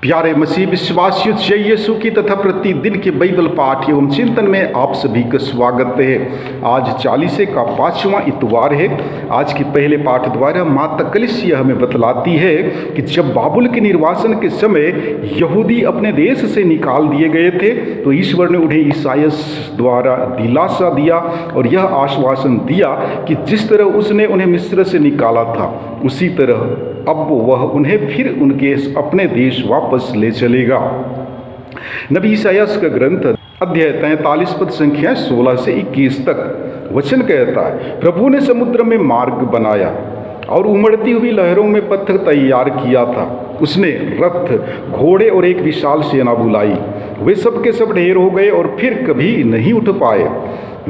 प्यारे मसीह विश्वासियों, जय यीशु की तथा प्रतिदिन के बाइबल पाठ एवं चिंतन में आप सभी का स्वागत है। आज 40 का 5वां इतवार है। आज के पहले पाठ द्वारा माता कलीसिया हमें बतलाती है कि जब बाबुल के निर्वासन के समय यहूदी अपने देश से निकाल दिए गए थे तो ईश्वर ने उन्हें ईसायास द्वारा दिलासा दिया और यह आश्वासन दिया कि जिस तरह उसने उन्हें मिस्र से निकाला था उसी तरह अब वह उन्हें फिर उनके अपने देश वापस ले चलेगा। नबी ईसायास का ग्रंथ अध्याय 43 पद संख्या 16 से 21 तक वचन कहता है, प्रभु ने समुद्र में मार्ग बनाया और उमड़ती हुई लहरों में पथ तैयार किया था। उसने रथ, घोड़े और एक विशाल सेना बुलाई। वे सब के सब ढेर हो गए और फिर कभी नहीं उठ पाए।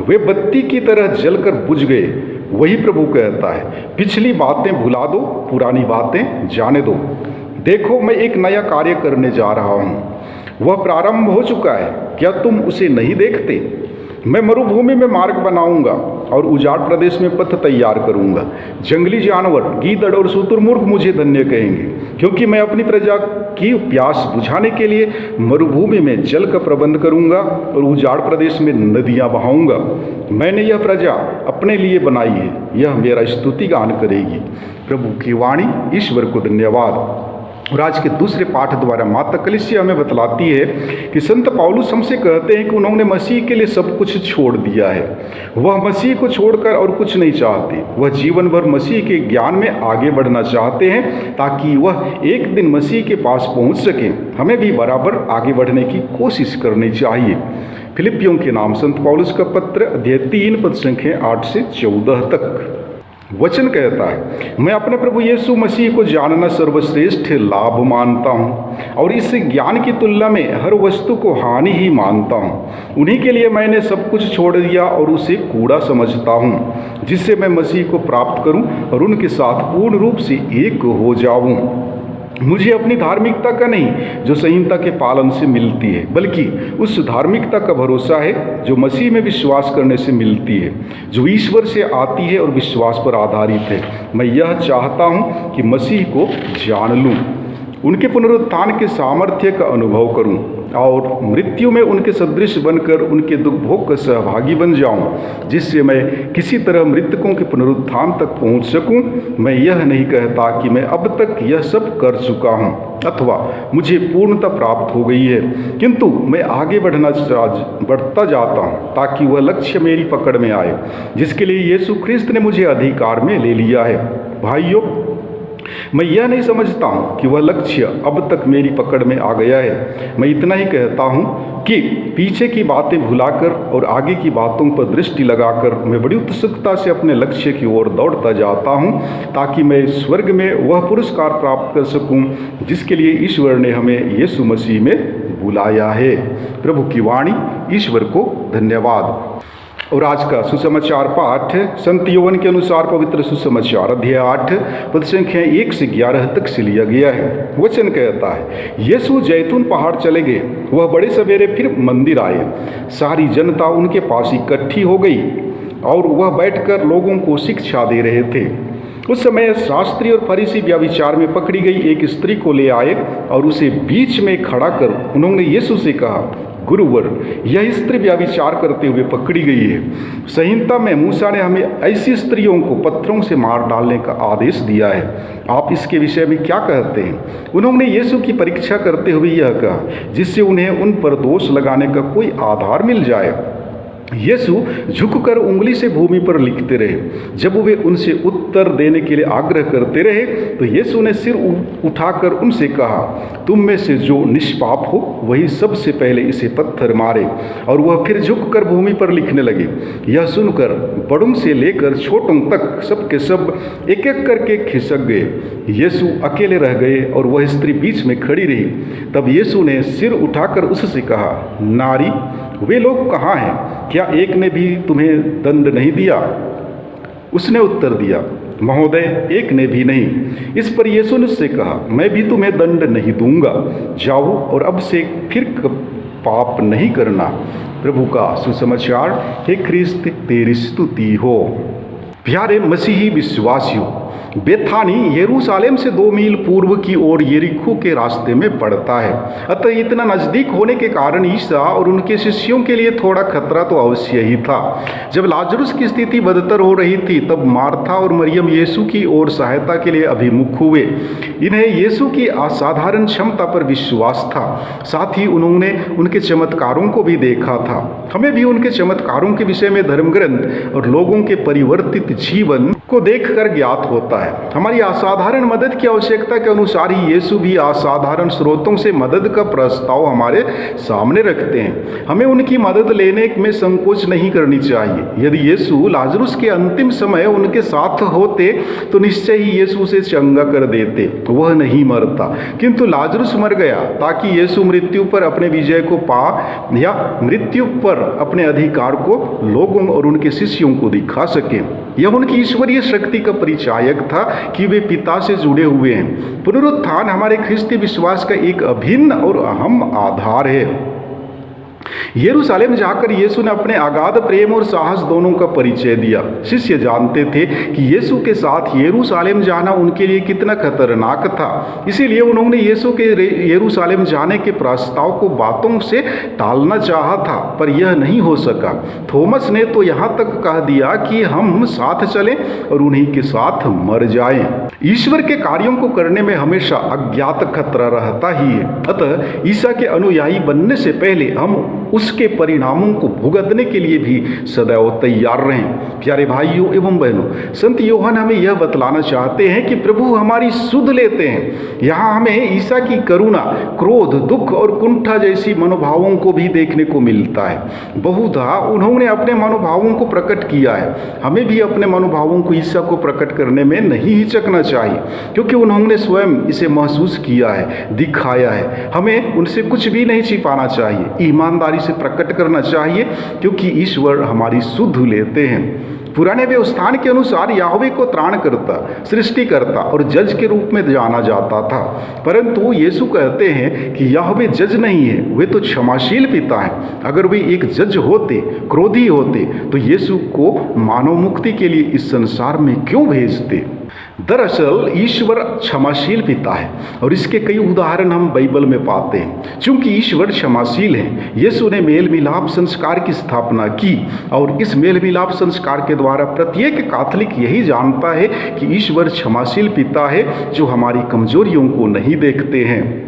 वे बत्ती की तरह जलकर बुझ गए। वही प्रभु कहता है, पिछली बातें भुला दो, पुरानी बातें जाने दो। देखो, मैं एक नया कार्य करने जा रहा हूँ, वह प्रारंभ हो चुका है, क्या तुम उसे नहीं देखते? मैं मरुभूमि में मार्ग बनाऊंगा और उजाड़ प्रदेश में पथ तैयार करूंगा। जंगली जानवर, गीदड़ और शुतुरमुर्ग मुझे धन्य कहेंगे, क्योंकि मैं अपनी प्रजा की प्यास बुझाने के लिए मरुभूमि में जल का प्रबंध करूंगा और उजाड़ प्रदेश में नदियां बहाऊंगा। मैंने यह प्रजा अपने लिए बनाई है, यह मेरा स्तुति गान करेगी। प्रभु की वाणी। ईश्वर को धन्यवाद। और आज के दूसरे पाठ द्वारा माता कलीसिया हमें बतलाती है कि संत पौलुस हमसे कहते हैं कि उन्होंने मसीह के लिए सब कुछ छोड़ दिया है। वह मसीह को छोड़कर और कुछ नहीं चाहते। वह जीवन भर मसीह के ज्ञान में आगे बढ़ना चाहते हैं ताकि वह एक दिन मसीह के पास पहुंच सके। हमें भी बराबर आगे बढ़ने की कोशिश करनी चाहिए। फिलिपियों के नाम संत पौलुस का पत्र अध्याय 3 पद संख्या 8 से 14 तक वचन कहता है, मैं अपने प्रभु यीशु मसीह को जानना सर्वश्रेष्ठ लाभ मानता हूँ और इस ज्ञान की तुलना में हर वस्तु को हानि ही मानता हूँ। उन्हीं के लिए मैंने सब कुछ छोड़ दिया और उसे कूड़ा समझता हूँ, जिससे मैं मसीह को प्राप्त करूँ और उनके साथ पूर्ण रूप से एक हो जाऊँ। मुझे अपनी धार्मिकता का नहीं जो संहिता के पालन से मिलती है, बल्कि उस धार्मिकता का भरोसा है जो मसीह में विश्वास करने से मिलती है, जो ईश्वर से आती है और विश्वास पर आधारित है। मैं यह चाहता हूँ कि मसीह को जान लूँ, उनके पुनरुत्थान के सामर्थ्य का अनुभव करूं और मृत्यु में उनके सदृश बनकर उनके दुख भोग का सहभागी बन जाऊं, जिससे मैं किसी तरह मृतकों के पुनरुत्थान तक पहुंच सकूं। मैं यह नहीं कहता कि मैं अब तक यह सब कर चुका हूं अथवा मुझे पूर्णता प्राप्त हो गई है, किंतु मैं आगे बढ़ता जाता हूं ताकि वह लक्ष्य मेरी पकड़ में आए जिसके लिए यीशु ख्रिस्त ने मुझे अधिकार में ले लिया है। भाइयों, मैं यह नहीं समझता हूँ कि वह लक्ष्य अब तक मेरी पकड़ में आ गया है। मैं इतना ही कहता हूँ कि पीछे की बातें भुलाकर और आगे की बातों पर दृष्टि लगाकर मैं बड़ी उत्सुकता से अपने लक्ष्य की ओर दौड़ता जाता हूँ ताकि मैं स्वर्ग में वह पुरस्कार प्राप्त कर सकूँ जिसके लिए ईश्वर ने हमें यीशु मसीह में बुलाया है। प्रभु की वाणी। ईश्वर को धन्यवाद। और आज का सुसमाचार पाठ संत योहन के अनुसार पवित्र सुसमाचार अध्याय 8 पद संख्या 1 से 11 तक से लिया गया है। वचन कहता है, यीशु जैतून पहाड़ चले गए। वह बड़े सवेरे फिर मंदिर आए। सारी जनता उनके पास इकट्ठी हो गई और वह बैठकर लोगों को शिक्षा दे रहे थे। उस समय शास्त्री और फरीसी व्यभिचार में पकड़ी गई एक स्त्री को ले आए और उसे बीच में खड़ा कर उन्होंने यीशु से कहा, गुरुवर, यह स्त्री व्यभिचार करते हुए पकड़ी गई है। संहिता में मूसा ने हमें ऐसी स्त्रियों को पत्थरों से मार डालने का आदेश दिया है। आप इसके विषय में क्या कहते हैं? उन्होंने यीशु की परीक्षा करते हुए यह कहा, जिससे उन्हें उन पर दोष लगाने का कोई आधार मिल जाए। यीशु झुककर उंगली से भूमि पर लिखते रहे। जब वे उनसे उत्तर देने के लिए आग्रह करते रहे तो यीशु ने सिर उठाकर उनसे कहा, तुम में से जो निष्पाप हो वही सबसे पहले इसे पत्थर मारे। और वह फिर झुककर भूमि पर लिखने लगे। यह सुनकर बड़ों से लेकर छोटों तक सबके सब एक एक करके खिसक गए। यीशु अकेले रह गए और वह स्त्री बीच में खड़ी रही। तब यीशु ने सिर उठाकर उससे कहा, नारी, वे लोग कहाँ हैं? क्या एक ने भी तुम्हें दंड नहीं दिया? उसने उत्तर दिया, महोदय, एक ने भी नहीं। इस पर यीशु ने उससे कहा, मैं भी तुम्हें दंड नहीं दूंगा। जाओ और अब से फिर पाप नहीं करना। प्रभु का सुसमाचार। हे ख्रिस्त, तेरी स्तुति हो। प्यारे मसीही विश्वासियों, बेथानी यरूशलेम से 2 मील पूर्व की ओर यरीको के रास्ते में पड़ता है। अतः इतना नज़दीक होने के कारण ईसा और उनके शिष्यों के लिए थोड़ा खतरा तो अवश्य ही था। जब लाजरुस की स्थिति बदतर हो रही थी तब मार्था और मरियम यीशु की ओर सहायता के लिए अभिमुख हुए। इन्हें यीशु की असाधारण क्षमता पर विश्वास था, साथ ही उन्होंने उनके चमत्कारों को भी देखा था। हमें भी उनके चमत्कारों के विषय में धर्मग्रंथ और लोगों के परिवर्तित जीवन को देखकर ज्ञात होता है। हमारी असाधारण मदद की आवश्यकता के अनुसार ही यीशु भी असाधारण स्रोतों से मदद का प्रस्ताव हमारे सामने रखते हैं। हमें उनकी मदद लेने में संकोच नहीं करनी चाहिए। यदि यीशु लाजरुस के अंतिम समय उनके साथ होते तो निश्चय ही यीशु उसे चंगा कर देते। वह नहीं मरता, किंतु लाजरुस मर गया ताकि यीशु मृत्यु पर अपने विजय को पा या मृत्यु पर अपने अधिकार को लोगों और उनके शिष्यों को दिखा सके। यह उनकी ईश्वरीय शक्ति का परिचायक था कि वे पिता से जुड़े हुए हैं। पुनरुत्थान हमारे ख्रिस्तीय विश्वास का एक अभिन्न और अहम आधार है। यरूशलेम जाकर यीशु ने अपने अगाध प्रेम और साहस दोनों का परिचय दिया। शिष्य जानते थे कि यीशु के साथ यरूशलेम जाना उनके लिए कितना खतरनाक था, इसीलिए उन्होंने यीशु के यरूशलेम जाने के प्रस्ताव को बातों से टालना चाहा था, पर यह नहीं हो सका। थॉमस ने तो यहाँ तक कह दिया कि हम साथ चलें और उन्हीं के साथ मर जाएं। ईश्वर के कार्यों को करने में हमेशा अज्ञात खतरा रहता ही है। अतः ईसा के अनुयायी बनने से पहले हम उसके परिणामों को भुगतने के लिए भी सदैव तैयार रहें। प्यारे भाइयों एवं बहनों, संत यूहन्ना हमें यह बतलाना चाहते हैं कि प्रभु हमारी सुध लेते हैं। यहाँ हमें ईसा की करुणा, क्रोध, दुख और कुंठा जैसी मनोभावों को भी देखने को मिलता है। बहुधा उन्होंने अपने मनोभावों को प्रकट किया है। हमें भी अपने मनोभावों को ईसा को प्रकट करने में नहीं हिचकना चाहिए, क्योंकि उन्होंने स्वयं इसे महसूस किया है, दिखाया है। हमें उनसे कुछ भी नहीं छिपाना चाहिए, ईमानदारी से प्रकट करना चाहिए, क्योंकि ईश्वर हमारी सुध लेते हैं। पुराने व्यवस्थान के अनुसार याहवे को त्राणकर्ता, सृष्टिकर्ता और जज के रूप में जाना जाता था, परंतु यीशु कहते हैं कि याहवे जज नहीं है, वे तो क्षमाशील पिता हैं। अगर वे एक जज होते, क्रोधी होते, तो यीशु को मानव मुक्ति के लिए इस संसार में क्यों भेजते? दरअसल ईश्वर क्षमाशील पिता है और इसके कई उदाहरण हम बाइबल में पाते हैं। चूंकि ईश्वर क्षमाशील है, यीशु ने मेल मिलाप संस्कार की स्थापना की और इस मेल मिलाप संस्कार के द्वारा प्रत्येक कैथोलिक यही जानता है कि ईश्वर क्षमाशील पिता है जो हमारी कमजोरियों को नहीं देखते हैं,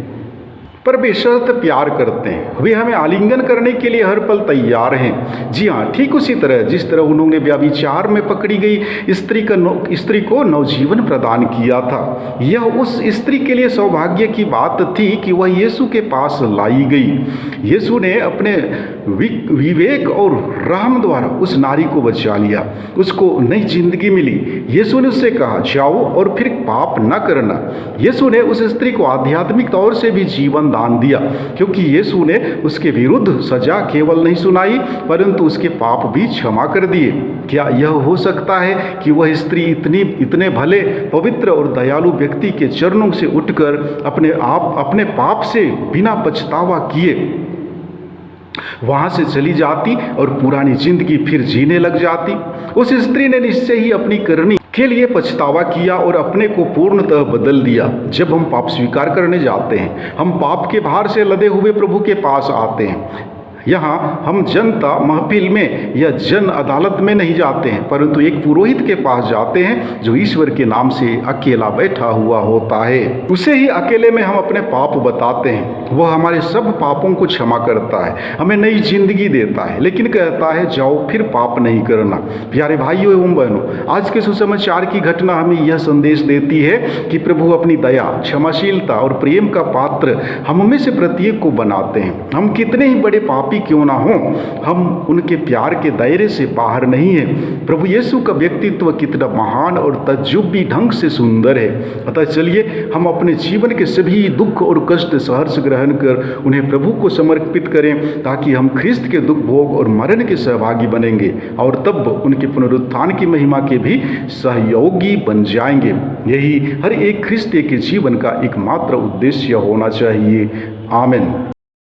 पर बेशर्त प्यार करते हैं। वे हमें आलिंगन करने के लिए हर पल तैयार हैं। जी हाँ, ठीक उसी तरह जिस तरह उन्होंने व्यभिचार में पकड़ी गई स्त्री को नवजीवन प्रदान किया था। यह उस स्त्री के लिए सौभाग्य की बात थी कि वह यीशु के पास लाई गई। यीशु ने अपने विवेक और रहम द्वारा उस नारी को बचा लिया, उसको नई जिंदगी मिली। यीशु ने उससे कहा, जाओ और फिर पाप न करना। यीशु ने उस स्त्री को आध्यात्मिक तौर से भी जीवन दान दिया, क्योंकि यीशु ने उसके विरुद्ध सजा केवल नहीं सुनाई, परंतु उसके पाप भी क्षमा कर दिए। क्या यह हो सकता है कि वह स्त्री इतने भले, पवित्र और दयालु व्यक्ति के चरणों से उठकर अपने पाप से बिना पछतावा किए वहां से चली जाती और पुरानी जिंदगी फिर जीने लग जाती? उस स्त्री ने निश्चय ही अपनी करनी के लिए पछतावा किया और अपने को पूर्णतः बदल दिया। जब हम पाप स्वीकार करने जाते हैं, हम पाप के भार से लदे हुए प्रभु के पास आते हैं। यहाँ हम जनता महफिल में या जन अदालत में नहीं जाते हैं, परंतु एक पुरोहित के पास जाते हैं जो ईश्वर के नाम से अकेला बैठा हुआ होता है। उसे ही अकेले में हम अपने पाप बताते हैं। वह हमारे सब पापों को क्षमा करता है, हमें नई जिंदगी देता है, लेकिन कहता है जाओ फिर पाप नहीं करना। प्यारे भाइयों एवं बहनों, आज के सुसमाचार की घटना हमें यह संदेश देती है कि प्रभु अपनी दया, क्षमाशीलता और प्रेम का पात्र हम में से प्रत्येक को बनाते हैं। हम कितने ही बड़े पापी क्यों ना हो, हम उनके प्यार के दायरे से बाहर नहीं है। प्रभु यीशु का व्यक्तित्व कितना महान और तजुर्बी ढंग से सुंदर है। अतः चलिए हम अपने जीवन के सभी दुख और कष्ट सहर्ष ग्रहण कर उन्हें प्रभु को समर्पित करें, ताकि हम ख्रिस्त के दुख भोग और मरण के सहभागी बनेंगे और तब उनके पुनरुत्थान की महिमा के भी सहयोगी बन जाएंगे। यही हर एक ख्रिस्ती के जीवन का एकमात्र उद्देश्य होना चाहिए। आमीन।